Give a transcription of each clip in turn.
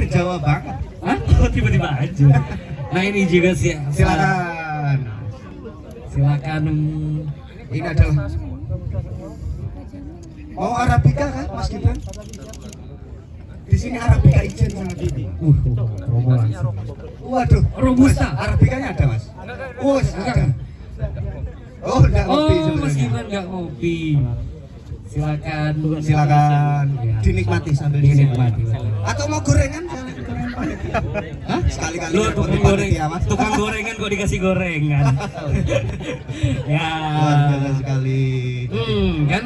Jawa banget. Hah? Oh, tiba-tiba aja. Nah ini juga sih. Silakan. Silakan. Ini adalah mau Arabica kan Mas Gibran? Di sini Arabica Ijen sama Bibi. Promo langsung. Waduh, Robusta. Arabicanya ada Mas? Oh, ada. Oh, enggak ngopi Oh, Mas sebenarnya. Gibran nggak ngopi. Silakan. Silakan Ya. dinikmati sambil Dinikmati. Atau mau gorengan? Gorengan panitia. Hah? Sekali-kali Lu repot tukang di goreng, panitia, Mas. tukang gorengan kok dikasih gorengan. Ya. Luar biasa sekali. Kan?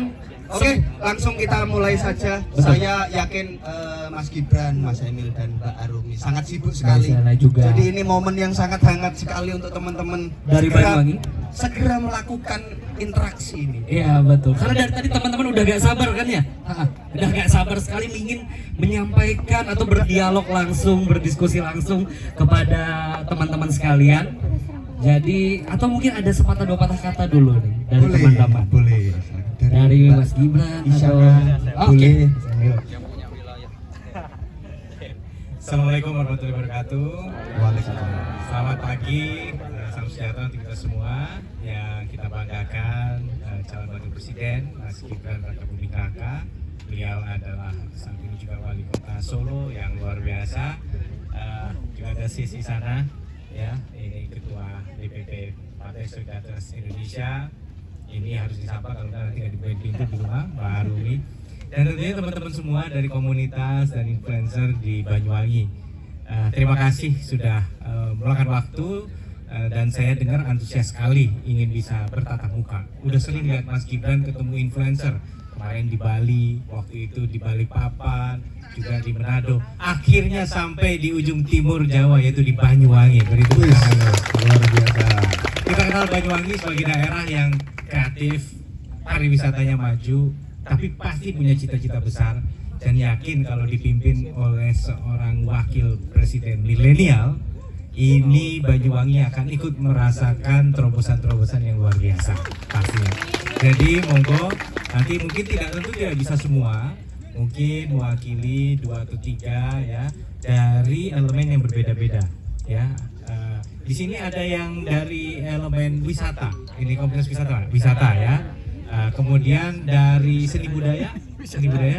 Oke, langsung kita mulai saja. Betul. Saya yakin Mas Gibran, Mas Emil dan Mbak Arumi sangat sibuk sekali. Sana juga. Jadi ini momen yang sangat hangat sekali untuk teman-teman Dari Banyuwangi. segera melakukan interaksi ini. Iya betul. Karena dari tadi teman-teman udah gak sabar kan ya? Udah gak sabar sekali ingin menyampaikan atau berdialog langsung, berdiskusi langsung kepada teman-teman sekalian. Jadi atau mungkin ada sepatah dua patah kata dulu nih dari teman-teman. Boleh. Dari Mas Gibran atau Boleh. Assalamualaikum warahmatullahi wabarakatuh. Waalaikumsalam. Selamat pagi, salam sejahtera untuk kita semua. Yang kita banggakan calon wakil presiden Mas Gibran Raka Buming Raka. Beliau adalah saat ini juga wali kota Solo yang luar biasa. Juga ada sisi sana, ya ini ketua DPP Partai Solidaritas Indonesia. Ini harus disapa kalau nanti nggak dibukain pintu di rumah, Mbak Arumi. Dan tentunya teman-teman semua dari komunitas dan influencer di Banyuwangi. Terima kasih sudah meluangkan waktu dan saya dengar antusias sekali ingin bisa bertatap muka. Udah sering lihat Mas Gibran ketemu influencer kemarin di Bali, waktu itu di Balikpapan, juga di Manado. Akhirnya sampai di ujung timur Jawa yaitu di Banyuwangi. Beri tepuk tangan. Luar biasa. Kita kenal Banyuwangi sebagai daerah yang kreatif, pariwisatanya maju, tapi pasti punya cita-cita besar dan yakin kalau dipimpin oleh seorang wakil presiden milenial, ini Banyuwangi akan ikut merasakan terobosan-terobosan yang luar biasa pastinya. Jadi monggo, nanti mungkin tidak bisa semua, mungkin mewakili 2 atau 3 ya dari elemen yang berbeda-beda ya. Di sini ada yang dari elemen wisata, ini komunitas wisata ya. Kemudian dari seni budaya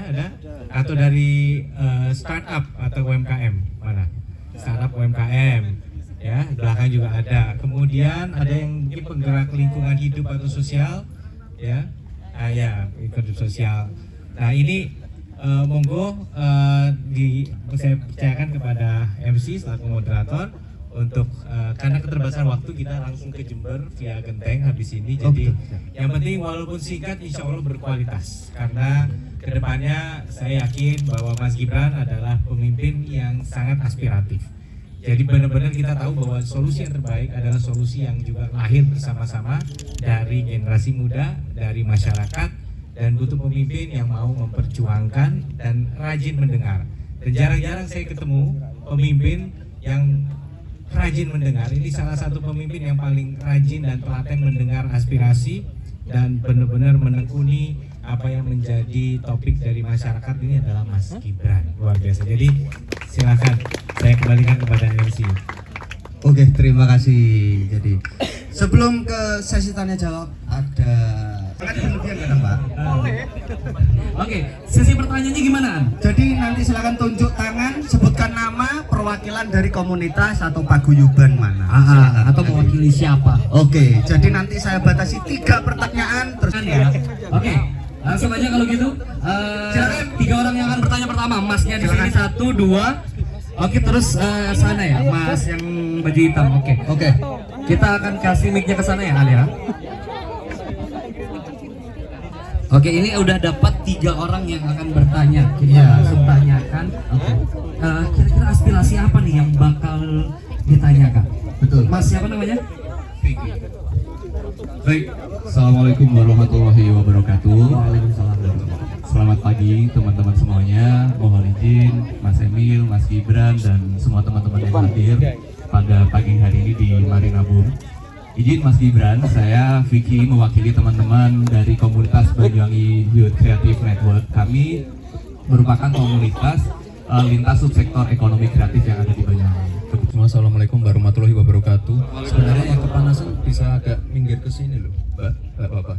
ada, atau dari startup atau UMKM mana? Startup UMKM ya, belakang juga ada. Kemudian ada yang mungkin penggerak lingkungan hidup atau sosial ya, ya hidup sosial. Nah ini monggo saya percayakan kepada MC selaku moderator. Untuk karena keterbatasan waktu kita langsung ke Jember via Genteng habis ini. Jadi yang penting walaupun singkat insya Allah berkualitas, karena kedepannya saya yakin bahwa Mas Gibran adalah pemimpin yang sangat aspiratif. Jadi benar-benar kita tahu bahwa solusi yang terbaik adalah solusi yang juga lahir bersama-sama dari generasi muda, dari masyarakat, dan butuh pemimpin yang mau memperjuangkan dan rajin mendengar. Dan jarang-jarang saya ketemu pemimpin yang rajin mendengar. Ini salah satu pemimpin yang paling rajin dan telaten mendengar aspirasi dan benar-benar menekuni apa yang menjadi topik dari masyarakat. Ini adalah Mas Gibran, luar biasa. Jadi silakan saya kembalikan kepada MC. Oke, terima kasih. Jadi sebelum ke sesi tanya jawab ada berlebihan nggak, Mbak? Oke, sesi pertanyaannya gimana? Jadi nanti silakan tunjuk tangan, sebutkan nama, perwakilan dari komunitas atau paguyuban mana. Atau mewakili siapa? Oke, jadi nanti saya batasi 3 pertanyaan terus Ya. Oke, langsung aja kalau gitu. Silakan. 3 orang yang akan bertanya pertama, Masnya di sini 1, 2. Oke, terus sana ya, Mas yang baju hitam. Oke. Kita akan kasih mic-nya ke sana ya, Alia. Oke, ini udah dapat 3 orang yang akan bertanya. Kita langsung tanyakan. Kira-kira aspirasi apa nih yang bakal ditanyakan? Betul. Mas siapa namanya? Baik, Assalamualaikum warahmatullahi wabarakatuh. Waalaikumsalam. Selamat pagi teman-teman semuanya. Mohon izin Mas Emil, Mas Gibran, dan semua teman-teman yang hadir pada pagi hari ini di Marina Boom. Izin Mas Gibran, saya Vicky mewakili teman-teman dari komunitas Banyuwangi Youth Creative Network. Kami merupakan komunitas lintas subsektor ekonomi kreatif yang ada di Banyuwangi. Assalamualaikum warahmatullahi wabarakatuh. Sebenarnya yang kepanasan bisa agak minggir ke sini loh, Mbak Bapak.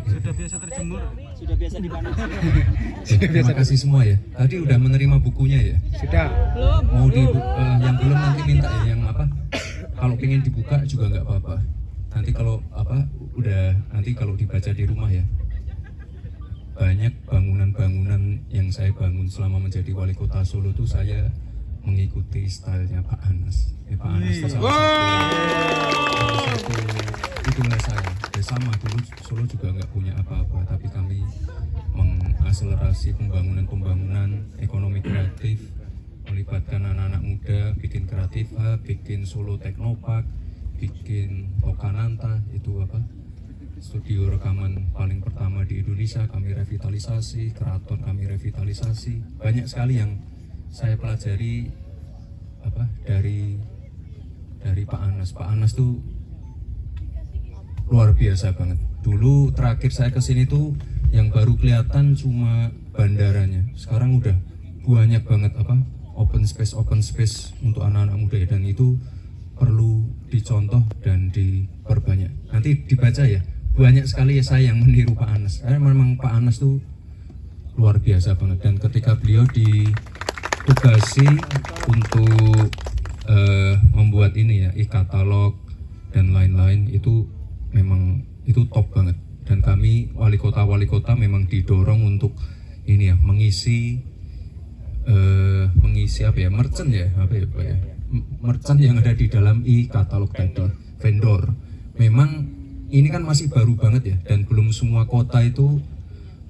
Sudah biasa terjemur. Sudah biasa dipanas. Terima kasih semua ya. Tadi udah menerima bukunya ya? Sudah. Mau yang belum nanti minta ya, yang apa? Kalau pengen dibuka juga nggak apa-apa. Nanti kalau nanti kalau dibaca di rumah ya. Banyak bangunan-bangunan yang saya bangun selama menjadi wali kota Solo tuh saya mengikuti stylenya Pak Anas. Pak Anas itu salah satu idola saya. Ya sama dulu Solo juga nggak punya apa-apa, tapi kami mengakselerasi pembangunan ekonomi kreatif, melibatkan anak-anak muda, bikin kreatif hub, bikin Solo Teknopark, bikin Lokananta, itu apa? Studio rekaman paling pertama di Indonesia kami revitalisasi, keraton kami revitalisasi. Banyak sekali yang saya pelajari dari Pak Anas. Pak Anas tuh luar biasa banget. Dulu terakhir saya kesini tuh yang baru kelihatan cuma bandaranya. Sekarang udah banyak banget open space untuk anak-anak muda ya. Dan itu perlu dicontoh dan diperbanyak. Nanti dibaca ya. Banyak sekali ya saya yang meniru Pak Anas. Karena memang Pak Anas tuh luar biasa banget. Dan ketika beliau ditugasi untuk membuat ini ya, e-katalog dan lain-lain, itu memang itu top banget. Dan kami wali kota memang didorong untuk ini ya, mengisi merchant ya, merchant yang ada di dalam e-katalog tadi, vendor. Memang ini kan masih baru banget ya, dan belum semua kota itu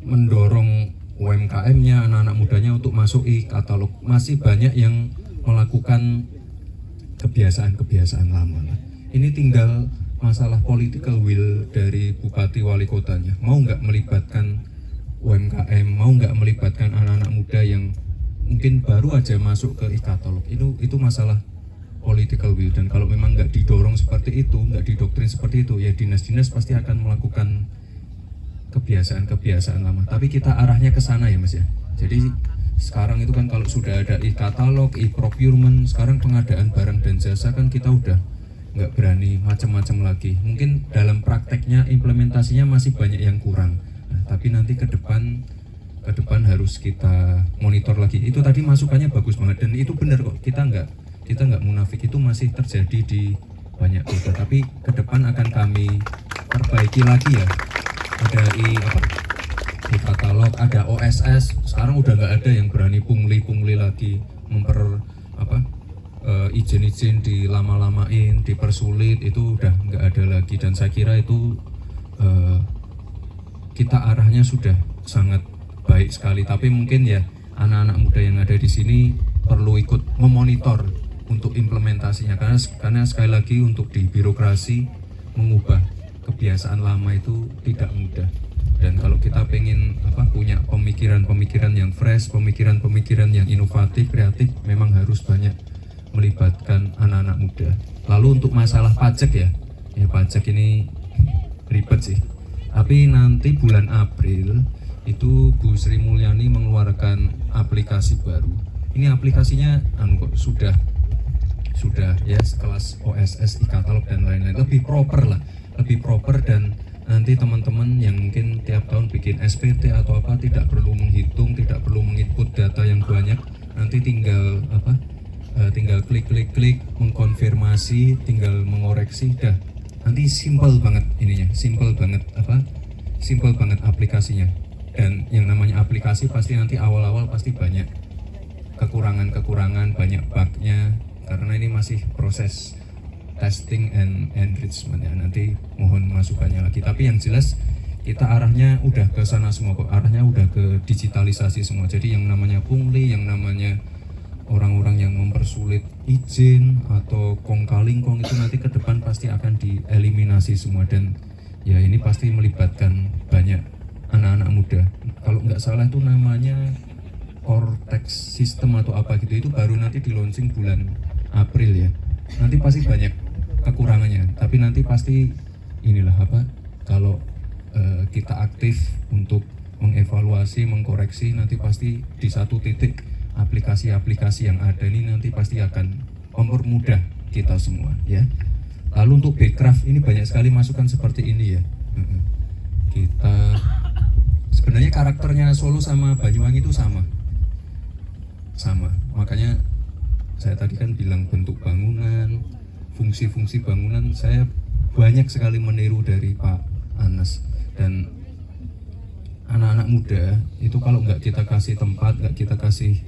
mendorong UMKM-nya, anak-anak mudanya untuk masuk e-katalog. Masih banyak yang melakukan kebiasaan-kebiasaan lama. Ini tinggal masalah political will dari bupati wali kotanya. Mau nggak melibatkan UMKM, mau nggak melibatkan anak-anak muda yang mungkin baru aja masuk ke e-katalog. Itu masalah political will. Dan kalau memang nggak didorong seperti itu, nggak didoktrin seperti itu, ya dinas-dinas pasti akan melakukan kebiasaan-kebiasaan lama. Tapi kita arahnya ke sana ya Mas ya. Jadi sekarang itu kan kalau sudah ada e-katalog, e-procurement, sekarang pengadaan barang dan jasa kan kita udah nggak berani macam-macam lagi. Mungkin dalam prakteknya, implementasinya masih banyak yang kurang. Nah, tapi nanti ke depan harus kita monitor lagi. Itu tadi masukannya bagus banget dan itu benar kok. Kita nggak munafik, itu masih terjadi di banyak kota. Tapi ke depan akan kami perbaiki lagi ya. Ada e-katalog, ada OSS. Sekarang udah nggak ada yang berani pungli lagi, izin-izin dilama-lamain, dipersulit, itu udah nggak ada lagi. Dan saya kira itu kita arahnya sudah sangat baik sekali. Tapi mungkin ya anak-anak muda yang ada di sini perlu ikut memonitor untuk implementasinya, karena sekali lagi untuk di birokrasi mengubah kebiasaan lama itu tidak mudah. Dan kalau kita pengen punya pemikiran-pemikiran yang fresh, pemikiran-pemikiran yang inovatif, kreatif, memang harus banyak melibatkan anak-anak muda. Lalu untuk masalah pajak ya pajak ini ribet sih. Tapi nanti bulan April itu Bu Sri Mulyani mengeluarkan aplikasi baru. Ini aplikasinya sudah ya sekelas OSS, e-katalog dan lain-lain. Lebih proper dan nanti teman-teman yang mungkin tiap tahun bikin SPT atau tidak perlu menghitung, tidak perlu menginput data yang banyak. Nanti tinggal klik mengkonfirmasi, tinggal mengoreksi, dah. Nanti simple banget ininya, simple banget aplikasinya. Dan yang namanya aplikasi pasti nanti awal-awal pasti banyak kekurangan, banyak bugnya, karena ini masih proses testing and enrichment ya. Nanti mohon masukannya lagi. Tapi yang jelas kita arahnya udah ke sana semua kok. Arahnya udah ke digitalisasi semua. Jadi yang namanya pungli, yang namanya orang-orang yang mempersulit izin atau kong-kalingkong itu nanti ke depan pasti akan dieliminasi semua. Dan ya ini pasti melibatkan banyak anak-anak muda. Kalau nggak salah itu namanya Cortex System atau apa gitu, itu baru nanti di launching bulan April ya. Nanti pasti banyak kekurangannya, tapi nanti pasti inilah kalau kita aktif untuk mengevaluasi, mengkoreksi, nanti pasti di satu titik aplikasi-aplikasi yang ada ini nanti pasti akan mempermudah kita semua ya. Lalu untuk Backcraft ini banyak sekali masukan seperti ini ya. Kita sebenarnya karakternya Solo sama Banyuwangi itu sama, makanya saya tadi kan bilang bentuk bangunan, fungsi-fungsi bangunan saya banyak sekali meniru dari Pak Anas. Dan anak-anak muda itu kalau nggak kita kasih tempat, nggak kita kasih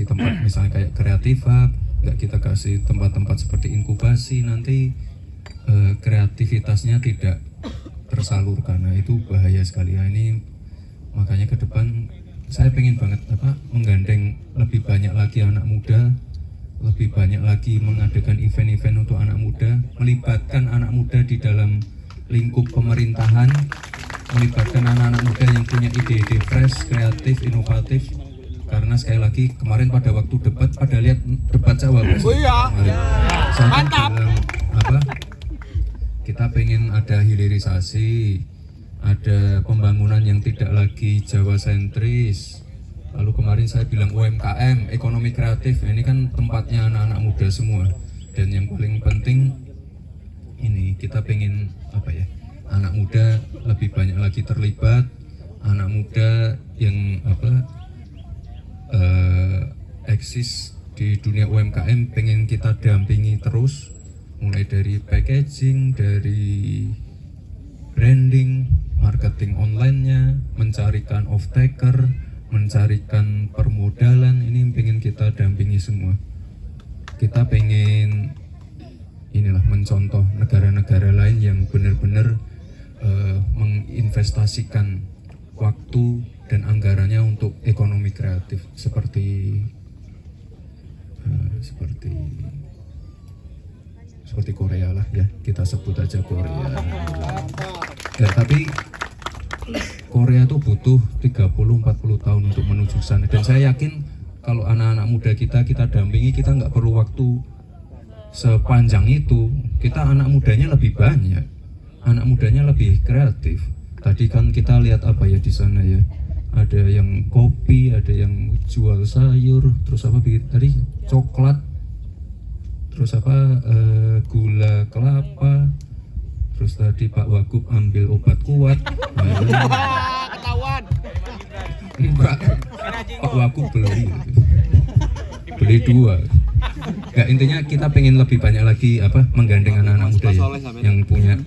tempat misalnya kayak kreatif hub, nggak kita kasih tempat-tempat seperti inkubasi, nanti kreativitasnya tidak tersalurkan. Nah itu bahaya sekali. Nah, ini makanya ke depan saya pengen banget menggandeng lebih banyak lagi anak muda, lebih banyak lagi mengadakan event-event untuk anak muda, melibatkan anak muda di dalam lingkup pemerintahan, melibatkan anak-anak muda yang punya ide-ide fresh, kreatif, inovatif. Karena sekali lagi kemarin pada waktu debat, pada lihat debat cawapres. Oh iya. Mantap. Kita pengen ada hilirisasi, ada pembangunan yang tidak lagi Jawa sentris. Lalu kemarin saya bilang UMKM, ekonomi kreatif. Ini kan tempatnya anak-anak muda semua. Dan yang paling penting ini kita pengen anak muda lebih banyak lagi terlibat, anak muda yang eksis di dunia UMKM pengen kita dampingi terus, mulai dari packaging, dari branding, marketing online-nya, mencarikan off-taker, mencarikan permodalan, ini pengen kita dampingi semua. Kita pengen mencontoh negara-negara lain yang benar-benar menginvestasikan waktu dan anggarannya untuk ekonomi kreatif seperti Korea lah ya, kita sebut aja Korea. Ya, tapi Korea tuh butuh 30-40 tahun untuk menuju sana, dan saya yakin kalau anak-anak muda kita dampingi, kita nggak perlu waktu sepanjang itu. Kita anak mudanya lebih banyak, anak mudanya lebih kreatif. Tadi kan kita lihat di sana ya, ada yang kopi, ada yang jual sayur, terus tadi coklat, terus gula kelapa, terus tadi Pak Wagub ambil obat kuat. Ketahuan. Enggak, Pak Wagub beli 2. Enggak, intinya kita pengen lebih banyak lagi menggandeng anak-anak muda ya, yang punya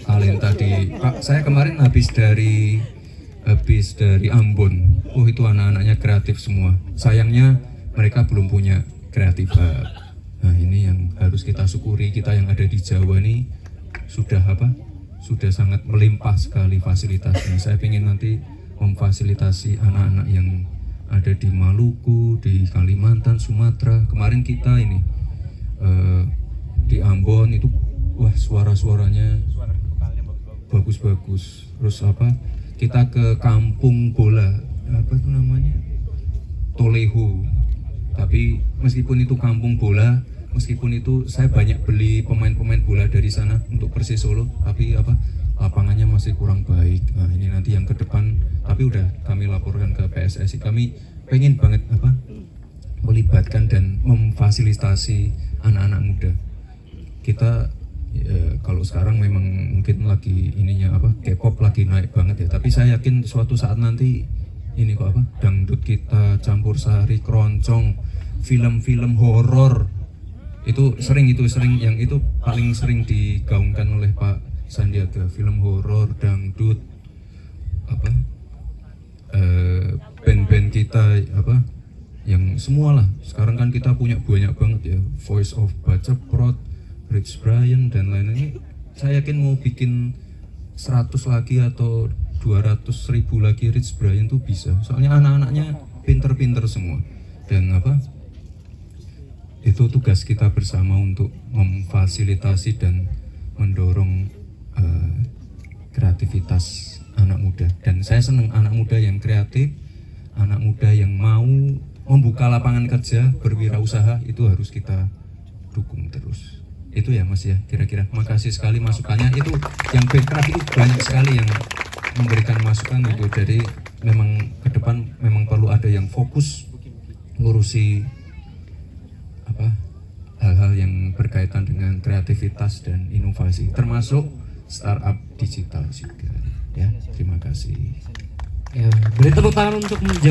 talenta di saya kemarin habis dari Ambon. Itu anak-anaknya kreatif semua. Sayangnya mereka belum punya kreatif hub. Nah, ini yang harus kita syukuri. Kita yang ada di Jawa nih sudah sangat melimpah sekali fasilitasnya. Saya ingin nanti memfasilitasi anak-anak yang ada di Maluku, di Kalimantan, Sumatera. Kemarin kita di Ambon itu suara-suaranya bagus-bagus. Terus kita ke kampung bola, Tolehu. Tapi meskipun itu kampung bola, meskipun itu saya banyak beli pemain-pemain bola dari sana untuk Persis Solo, tapi lapangannya masih kurang baik. Nah, ini nanti yang ke depan, tapi udah kami laporkan ke PSSI. Kami pengen banget melibatkan dan memfasilitasi anak-anak muda. Kita kalau sekarang memang mungkin lagi K-pop lagi naik banget ya, tapi saya yakin suatu saat nanti dangdut kita campur sari, keroncong, film-film horor itu sering yang itu paling sering digaungkan oleh Pak Sandiaga, film horor, dangdut, band-band kita yang semualah. Sekarang kan kita punya banyak banget ya, Voice of Baceprot, Rich Brian dan lain-lain. Saya yakin mau bikin 100 lagi atau 200.000 lagi Rich Brian tuh bisa. Soalnya anak-anaknya pinter-pinter semua. Dan itu tugas kita bersama untuk memfasilitasi dan mendorong kreativitas anak muda. Dan saya senang anak muda yang kreatif, anak muda yang mau membuka lapangan kerja, berwirausaha, itu harus kita dukung terus. Itu ya Mas ya, kira-kira. Makasih sekali masukannya. Itu yang Backcraft itu banyak sekali yang memberikan masukan itu. Jadi memang ke depan memang perlu ada yang fokus ngurusi hal-hal yang berkaitan dengan kreativitas dan inovasi, termasuk startup digital juga. Ya, terima kasih. Ya, beri tepuk tangan untuk menjawab.